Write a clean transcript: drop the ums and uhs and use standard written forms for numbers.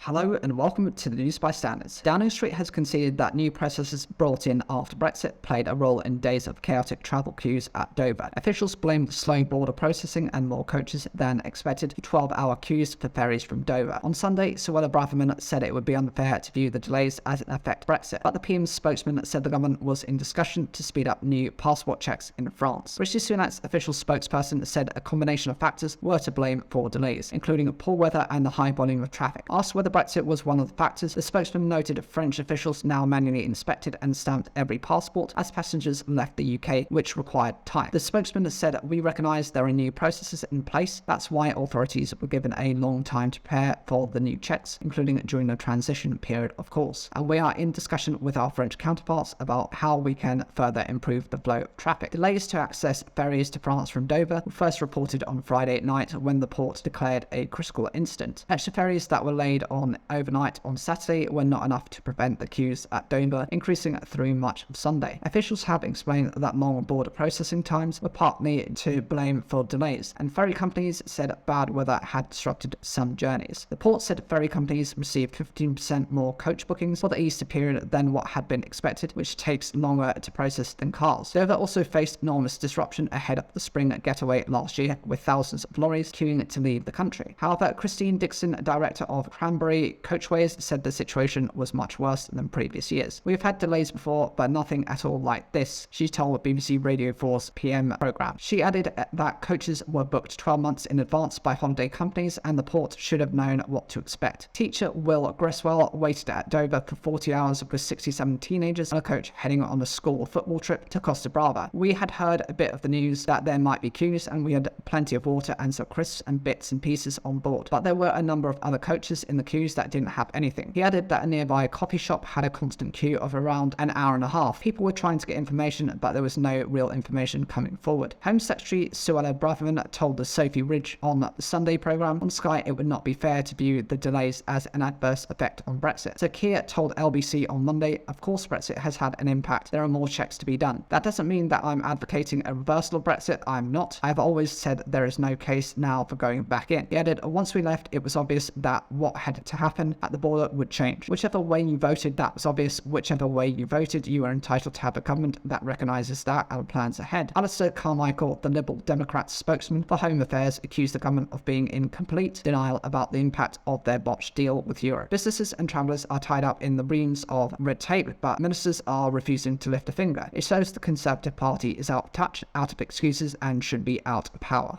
Hello and welcome to the News by Standards. Downing Street has conceded that new processes brought in after Brexit played a role in days of chaotic travel queues at Dover. Officials blamed slow border processing and more coaches than expected 12-hour queues for ferries from Dover. On Sunday, Suella Braverman said it would be unfair to view the delays as it affect Brexit, but the PM's spokesman said the government was in discussion to speed up new passport checks in France. Rishi Sunak's official spokesperson said a combination of factors were to blame for delays, including poor weather and the high volume of traffic. Asked whether Brexit was one of the factors, the spokesman noted French officials now manually inspected and stamped every passport as passengers left the UK, which required time. The spokesman said, "We recognise there are new processes in place. That's why authorities were given a long time to prepare for the new checks, including during the transition period, of course. And we are in discussion with our French counterparts about how we can further improve the flow of traffic." Delays to access ferries to France from Dover were first reported on Friday night when the port declared a critical incident. Extra ferries that were laid on overnight on Saturday were not enough to prevent the queues at Dover increasing through much of Sunday. Officials have explained that long border processing times were partly to blame for delays, and ferry companies said bad weather had disrupted some journeys. The port said ferry companies received 15% more coach bookings for the Easter period than what had been expected, which takes longer to process than cars. Dover also faced enormous disruption ahead of the spring getaway last year, with thousands of lorries queuing to leave the country. However, Christine Dixon, director of Cranberry Coachways, said the situation was much worse than previous years. "We've had delays before, but nothing at all like this," she told BBC Radio 4's PM programme. She added that coaches were booked 12 months in advance by holiday companies and the port should have known what to expect. Teacher Will Greswell waited at Dover for 40 hours with 67 teenagers and a coach heading on a school football trip to Costa Brava. "We had heard a bit of the news that there might be queues and we had plenty of water and some crisps and bits and pieces on board, but there were a number of other coaches in the queues that didn't have anything." He added that a nearby coffee shop had a constant queue of around an hour and a half. People were trying to get information, but there was no real information coming forward. Home Secretary Suella Braverman told the Sophie Ridge on the Sunday programme on Sky it would not be fair to view the delays as an adverse effect on Brexit. So Keir told LBC on Monday, "Of course Brexit has had an impact. There are more checks to be done. That doesn't mean that I'm advocating a reversal of Brexit. I'm not. I have always said there is no case now for going back in." He added, "Once we left, it was obvious that what had to happen at the border would change. Whichever way you voted, that was obvious. Whichever way you voted, you are entitled to have a government that recognises that and plans ahead." Alistair Carmichael, the Liberal Democrats spokesman for Home Affairs, accused the government of being in complete denial about the impact of their botched deal with Europe. "Businesses and travellers are tied up in the reams of red tape, but ministers are refusing to lift a finger. It shows the Conservative Party is out of touch, out of excuses, and should be out of power."